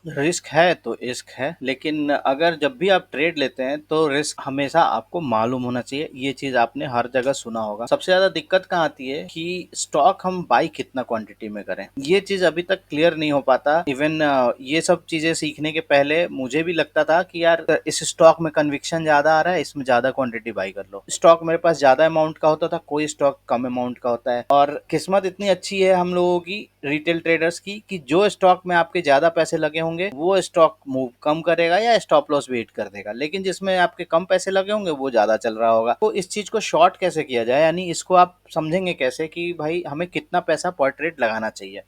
Risk है तो इश्क है, लेकिन अगर जब भी आप ट्रेड लेते हैं तो रिस्क हमेशा आपको मालूम होना चाहिए। ये चीज आपने हर जगह सुना होगा। सबसे ज्यादा दिक्कत कहाँ आती है कि स्टॉक हम बाई कितना क्वांटिटी में करें, ये चीज अभी तक क्लियर नहीं हो पाता। इवन ये सब चीजें सीखने के पहले मुझे भी लगता था कि यार इस स्टॉक में कन्विक्शन ज्यादा आ रहा है, इसमें ज्यादा क्वांटिटी बाई कर लो। स्टॉक मेरे पास ज्यादा अमाउंट का होता था, कोई स्टॉक कम अमाउंट का होता है। और किस्मत इतनी अच्छी है हम लोगों की, रिटेल ट्रेडर्स की, कि जो स्टॉक में आपके ज्यादा पैसे लगे होंगे वो स्टॉक मूव कम करेगा या स्टॉप लॉस वेट कर देगा, लेकिन जिसमें आपके कम पैसे लगे होंगे वो ज्यादा चल रहा होगा। तो इस चीज को शॉर्ट कैसे किया जाए, यानी इसको आप समझेंगे कैसे कि भाई हमें कितना पैसा पर ट्रेड लगाना चाहिए।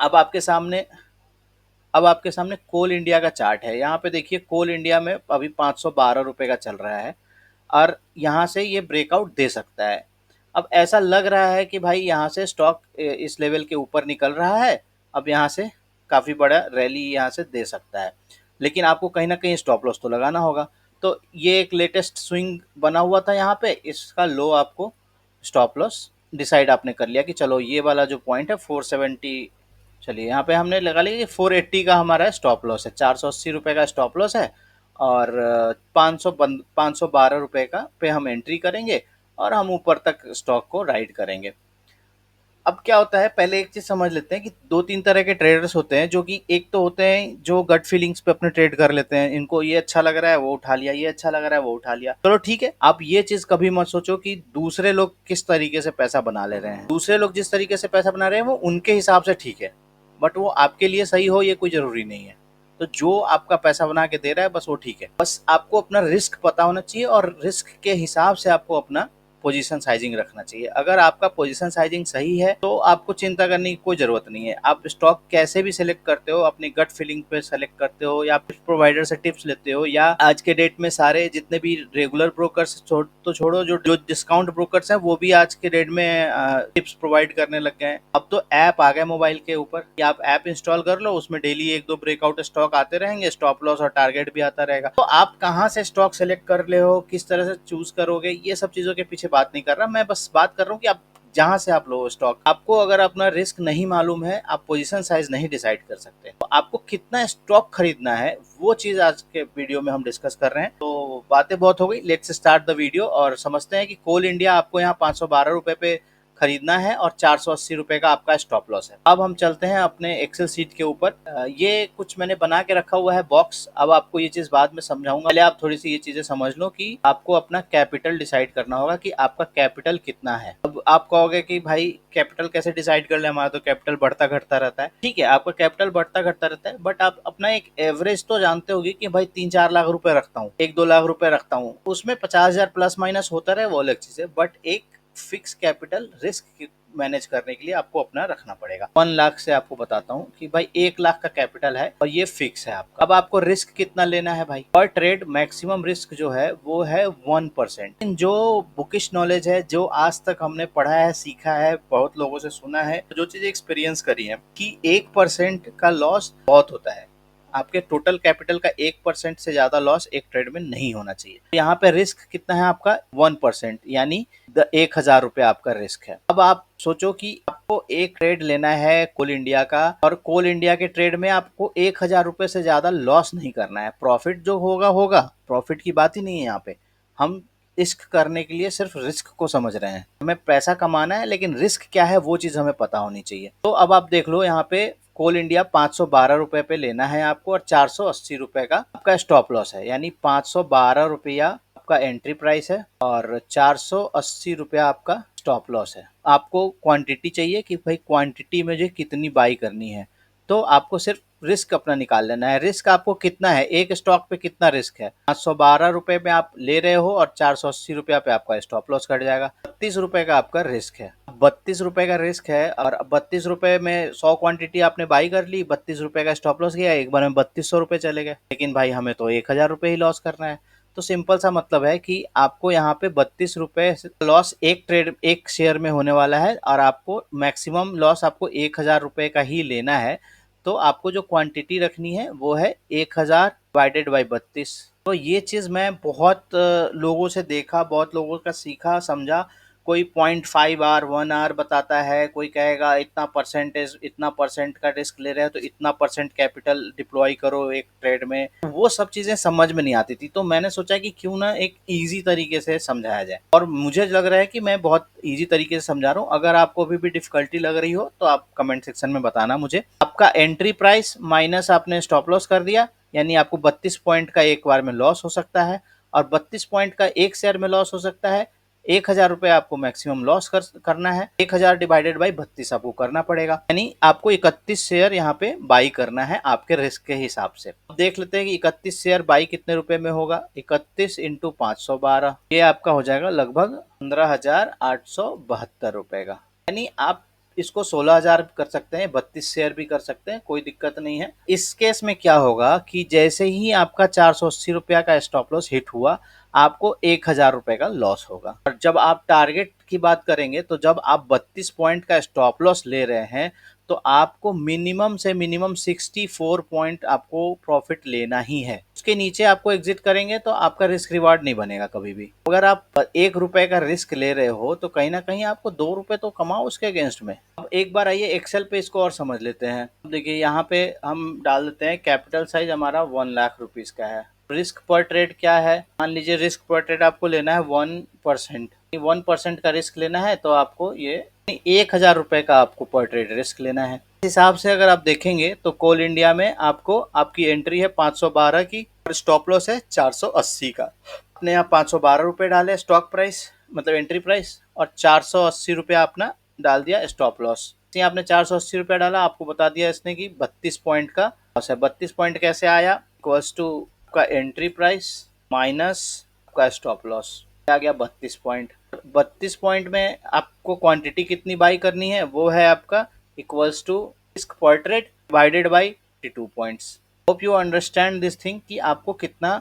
अब आपके सामने अब आपके सामने कोल इंडिया का चार्ट है। यहाँ पे देखिए कोल इंडिया में अभी 512 रुपए का चल रहा है और यहाँ से ये ब्रेकआउट दे सकता है। अब ऐसा लग रहा है कि भाई यहाँ से स्टॉक इस लेवल के ऊपर निकल रहा है। अब यहाँ से काफ़ी बड़ा रैली यहाँ से दे सकता है, लेकिन आपको कहीं ना कहीं स्टॉप लॉस तो लगाना होगा। तो ये एक लेटेस्ट स्विंग बना हुआ था यहाँ पे, इसका लो आपको स्टॉप लॉस डिसाइड आपने कर लिया कि चलो ये वाला जो पॉइंट है 470, चलिए यहाँ पे हमने लगा लिया कि 480 का हमारा स्टॉप लॉस है, 480 रुपये का स्टॉप लॉस है। और 512 रुपये का पे हम एंट्री करेंगे और हम ऊपर तक स्टॉक को राइड करेंगे। अब क्या होता है, पहले एक चीज समझ लेते हैं कि दो तीन तरह के ट्रेडर्स होते हैं, जो कि एक तो होते हैं जो गट फीलिंग्स पे अपने ट्रेड कर लेते हैं, इनको ये अच्छा लग रहा है वो उठा लिया, ये अच्छा लग रहा है वो उठा लिया, चलो ठीक है। आप ये चीज कभी मत सोचो कि दूसरे लोग किस तरीके से पैसा बना ले रहे हैं। दूसरे लोग जिस तरीके से पैसा बना रहे हैं वो उनके हिसाब से ठीक है, बट वो आपके लिए सही हो ये कोई जरूरी नहीं है। तो जो आपका पैसा बना के दे रहा है बस वो ठीक है। बस आपको अपना रिस्क पता होना चाहिए और रिस्क के हिसाब से आपको अपना पोजीशन साइजिंग रखना चाहिए। अगर आपका पोजीशन साइजिंग सही है तो आपको चिंता करने की कोई जरूरत नहीं है। आप स्टॉक कैसे भी सिलेक्ट करते हो, अपनी गट फीलिंग पे सेलेक्ट करते हो या प्रोवाइडर से टिप्स लेते हो, या आज के डेट में सारे जितने भी रेगुलर ब्रोकर्स तो छोड़ो, जो जो डिस्काउंट ब्रोकर्स हैं वो भी आज के डेट में टिप्स प्रोवाइड करने लग गए हैं। अब तो ऐप आ गए मोबाइल के ऊपर कि आप ऐप इंस्टॉल कर लो, उसमें डेली एक दो ब्रेकआउट स्टॉक आते रहेंगे, स्टॉप लॉस और टारगेट भी आता रहेगा। तो आप कहाँ से स्टॉक सेलेक्ट कर ले हो, किस तरह से चूज करोगे, ये सब चीजों के पीछे बात नहीं कर रहा मैं, बस बात कर रहा हूँ कि आप जहां से आप लो स्टॉक, आपको अगर अपना रिस्क नहीं मालूम है, आप पोजीशन साइज नहीं डिसाइड कर सकते, तो आपको कितना स्टॉक खरीदना है वो चीज आज के वीडियो में हम डिस्कस कर रहे हैं। तो बातें बहुत हो गई, लेट्स स्टार्ट द वीडियो और समझते हैं कि कोल इंडिया आपको यहाँ 512 रुपए पे खरीदना है और 480 रुपए का आपका स्टॉप लॉस है। अब हम चलते हैं अपने एक्सेल सीट के ऊपर। ये कुछ मैंने बना के रखा हुआ है बॉक्स, अब आपको ये चीज बाद में समझाऊंगा, पहले आप थोड़ी सी ये चीजें समझ लो कि आपको अपना कैपिटल डिसाइड करना होगा कि आपका कैपिटल कितना है। अब आप कहोगे कि भाई कैपिटल कैसे डिसाइड कर ले, हमारा तो कैपिटल बढ़ता घटता रहता है। ठीक है, आपका कैपिटल बढ़ता घटता रहता है, बट आप अपना एक एवरेज तो जानते होगी कि भाई 3-4 लाख रुपए रखता हूँ, 1-2 लाख रुपए रखता हूँ, उसमें 50,000 प्लस माइनस होता रहे वो अलग चीज है, बट एक फिक्स कैपिटल रिस्क मैनेज करने के लिए आपको अपना रखना पड़ेगा। 1 लाख से आपको बताता हूँ कि भाई 1 लाख का कैपिटल है और ये फिक्स है आपका। अब आपको रिस्क कितना लेना है भाई, पर ट्रेड मैक्सिमम रिस्क जो है वो है 1%। जो बुकिश नॉलेज है, जो आज तक हमने पढ़ा है, सीखा है, बहुत लोगों से सुना है, जो चीज एक्सपीरियंस करी है कि 1% का लॉस बहुत होता है। आपके टोटल कैपिटल का 1% से ज्यादा लॉस एक ट्रेड में नहीं होना चाहिए। यहाँ पे रिस्क कितना है आपका 1%, यानी 1,000 रुपये आपका रिस्क है। अब आप सोचो कि आपको एक ट्रेड लेना है कोल इंडिया का, और कोल इंडिया के ट्रेड में आपको 1,000 रुपये से ज्यादा लॉस नहीं करना है। प्रॉफिट जो होगा होगा, प्रॉफिट की बात ही नहीं है यहाँ पे। हम रिस्क करने के लिए सिर्फ रिस्क को समझ रहे हैं, हमें पैसा कमाना है, लेकिन रिस्क क्या है वो चीज हमें पता होनी चाहिए। तो अब आप देख लो यहाँ पे कोल इंडिया 512 रुपए पे लेना है आपको और 480 रुपए का आपका स्टॉप लॉस है, यानी 512 रुपया आपका एंट्री प्राइस है और 480 रुपया आपका स्टॉप लॉस है। आपको क्वांटिटी चाहिए कि भाई क्वांटिटी में जो कितनी बाई करनी है, तो आपको सिर्फ रिस्क अपना निकाल लेना है। रिस्क आपको कितना है, एक स्टॉक पे कितना रिस्क है, 512 रुपए में आप ले रहे हो और 480 रुपया पे आपका स्टॉप लॉस कट जाएगा, 32 रुपए का आपका रिस्क है। 32 रुपए का रिस्क है और 32 रुपए में 100 क्वांटिटी आपने बाई कर ली, 32 रुपए का स्टॉप लॉस गया, एक बार में 3200 रुपए चले गए, लेकिन भाई हमें तो 1,000 रुपए ही लॉस करना है। तो सिंपल सा मतलब है कि आपको यहाँ पे 32 रुपए लॉस एक ट्रेड एक शेयर में होने वाला है और आपको मैक्सिमम लॉस आपको 1,000 रुपए का ही लेना है। तो आपको जो क्वांटिटी रखनी है वो है 1,000 डिवाइडेड बाई 32। तो ये चीज़ मैं बहुत लोगों से देखा, बहुत लोगों का सीखा समझा, कोई 0.5 आवर 1 आवर बताता है, कोई कहेगा इतना परसेंटेज, इतना परसेंट का रिस्क ले रहे हैं तो इतना परसेंट कैपिटल डिप्लॉय करो एक ट्रेड में। वो सब चीज़ें समझ में नहीं आती थी, तो मैंने सोचा कि क्यों ना एक ईजी तरीके से समझाया जाए, और मुझे लग रहा है कि मैं बहुत ईजी तरीके से समझा रहा हूँ। अगर आपको अभी भी डिफिकल्टी लग रही हो तो आप कमेंट सेक्शन में बताना मुझे। आपका एंट्री प्राइस माइनस आपने स्टॉप लॉस कर दिया, यानी आपको 32 पॉइंट का एक बार में लॉस हो सकता है, और 32 पॉइंट का एक शेयर में लॉस हो सकता है। 1,000 रुपये आपको मैक्सिमम लॉस करना है, 1,000 डिवाइडेड बाई 32 आपको करना पड़ेगा, यानी आपको 31 शेयर यहाँ पे बाई करना है आपके रिस्क के हिसाब से। अब देख लेते हैं कि 31 शेयर बाई कितने रुपए में होगा। 31 इंटू 512, ये आपका हो जाएगा लगभग 15,872 रुपए का, यानी आप इसको 16,000 कर सकते हैं, 32 शेयर भी कर सकते हैं, कोई दिक्कत नहीं है। इस केस में क्या होगा कि जैसे ही आपका 480 रुपया का स्टॉप लॉस हिट हुआ, आपको 1,000 रुपए का लॉस होगा। और जब आप टारगेट की बात करेंगे, तो जब आप 32 पॉइंट का स्टॉप लॉस ले रहे हैं, तो आपको मिनिमम से मिनिमम 64 पॉइंट आपको प्रॉफिट लेना ही है। उसके नीचे आपको एग्जिट करेंगे तो आपका रिस्क रिवार्ड नहीं बनेगा कभी भी। अगर आप 1 रुपए का रिस्क ले रहे हो तो कहीं ना कहीं आपको 2 रुपए तो कमाओ उसके अगेंस्ट में। अब एक बार आइए एक्सेल पे इसको और समझ लेते हैं। अब देखिए यहाँ पे हम डाल देते हैं कैपिटल साइज हमारा 1,00,000 रुपीज का है। रिस्क पर ट्रेड क्या है, मान लीजिए रिस्क पर ट्रेड आपको लेना है 1%। 1% का रिस्क लेना है तो आपको ये 1,000 रुपए का आपको पर ट्रेड रिस्क लेना है। इस हिसाब से अगर आप देखेंगे तो कोल इंडिया में आपको आपकी एंट्री है 512 की और स्टॉप लॉस है 480 का। आपने यहाँ 512 रुपये डाले स्टॉक प्राइस, मतलब एंट्री प्राइस, और 480 रुपया अपना डाल दिया स्टॉप लॉस। आपने 480 रुपया डाला, आपको बता दिया इसने कि 32 पॉइंट का लॉस है। 32 पॉइंट कैसे आया, इक्वल्स टू का एंट्री प्राइस माइनस का स्टॉप लॉस, आ गया 32 पॉइंट। 32 पॉइंट में आपको क्वांटिटी कितनी बाई करनी है, वो है आपका इक्वल्स टू रिस्क पर trade divided by 32 points. Hope you understand this thing कि आपको कितना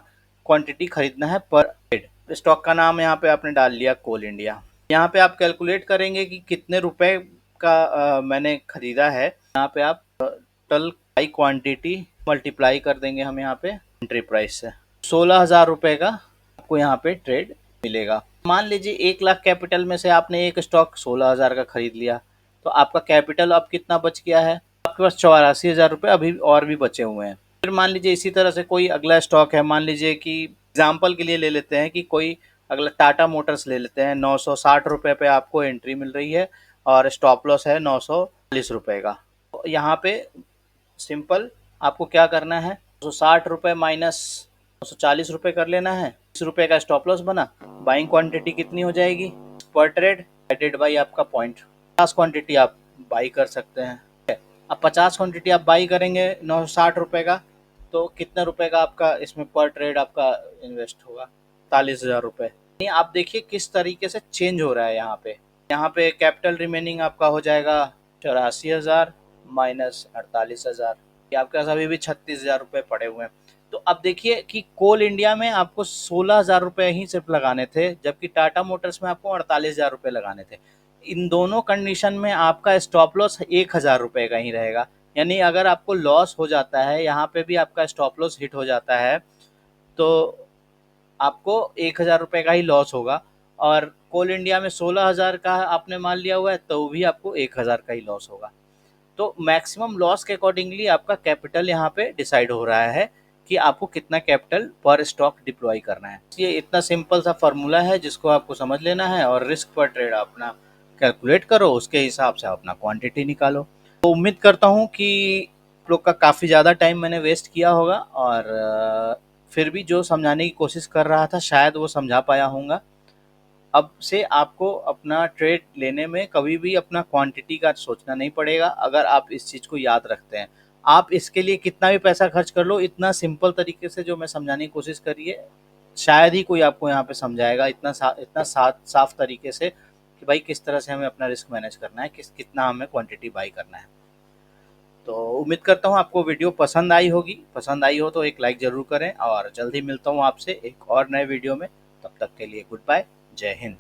क्वांटिटी खरीदना है पर ट्रेड। स्टॉक का नाम यहाँ पे आपने डाल लिया कोल इंडिया। यहाँ पे आप कैलकुलेट करेंगे कि कितने रुपए का मैंने खरीदा है। यहाँ पे आप टोटल बाई क्वांटिटी मल्टीप्लाई कर देंगे हम यहाँ पे एंट्री प्राइस से। 16,000 रुपये का आपको यहाँ पे ट्रेड मिलेगा। मान लीजिए 1,00,000 कैपिटल में से आपने एक स्टॉक 16,000 का खरीद लिया, तो आपका कैपिटल अब कितना बच गया है, आपके पास 84,000 रुपये अभी और भी बचे हुए हैं। फिर मान लीजिए इसी तरह से कोई अगला स्टॉक है, मान लीजिए कि एग्जाम्पल के लिए ले लेते हैं कि कोई अगला टाटा मोटर्स ले लेते हैं, 960 रुपये पे आपको एंट्री मिल रही है और स्टॉप लॉस है 940 रुपये का। तो यहाँ पे सिंपल आपको क्या करना है, 960 रुपये माइनस 940 रुपये कर लेना है। 20 रुपये का स्टॉप लॉस बना, बाइंग क्वांटिटी कितनी हो जाएगी पर ट्रेड डिवाइडेड बाई आपका पॉइंट। 50 क्वांटिटी आप बाई कर सकते हैं। अब 50 क्वांटिटी आप बाई करेंगे 960 रुपये का, तो कितने रुपए का आपका इसमें पर ट्रेड आपका इन्वेस्ट होगा, 43,000 रुपये। आप देखिए किस तरीके से चेंज हो रहा है। यहाँ पे कैपिटल रिमेनिंग आपका हो जाएगा 84,000 माइनस 48,000, आपके पास अभी भी 36,000 रुपये पड़े हुए हैं। तो अब देखिए कि कोल इंडिया में आपको 16,000 रुपये ही सिर्फ लगाने थे, जबकि टाटा मोटर्स में आपको 48,000 रुपये लगाने थे। इन दोनों कंडीशन में आपका स्टॉप लॉस 1,000 रुपये का ही रहेगा, यानी अगर आपको लॉस हो जाता है, यहाँ पे भी आपका स्टॉप लॉस हिट हो जाता है, तो आपको 1,000 रुपये का ही लॉस होगा। और कोल इंडिया में 16,000 का आपने मान लिया हुआ है, तो भी आपको 1,000 का ही लॉस होगा। तो मैक्सिमम लॉस के अकॉर्डिंगली आपका कैपिटल यहाँ पे डिसाइड हो रहा है कि आपको कितना कैपिटल पर स्टॉक डिप्लॉय करना है। ये इतना सिंपल सा फार्मूला है जिसको आपको समझ लेना है और रिस्क पर ट्रेड अपना कैलकुलेट करो, उसके हिसाब से अपना क्वांटिटी निकालो। तो उम्मीद करता हूँ कि आप लोग का काफ़ी ज़्यादा टाइम मैंने वेस्ट किया होगा, और फिर भी जो समझाने की कोशिश कर रहा था शायद वो समझा पाया होऊंगा। अब से आपको अपना ट्रेड लेने में कभी भी अपना क्वांटिटी का सोचना नहीं पड़ेगा, अगर आप इस चीज़ को याद रखते हैं। आप इसके लिए कितना भी पैसा खर्च कर लो, इतना सिंपल तरीके से जो मैं समझाने की कोशिश करिए, शायद ही कोई आपको यहाँ पे समझाएगा इतना साफ तरीके से कि भाई किस तरह से हमें अपना रिस्क मैनेज करना है, कितना हमें क्वांटिटी बाई करना है। तो उम्मीद करता हूँ आपको वीडियो पसंद आई होगी। पसंद आई हो तो एक लाइक ज़रूर करें, और जल्दी मिलता हूँ आपसे एक और नए वीडियो में। तब तक के लिए गुड बाय, जय हिंद।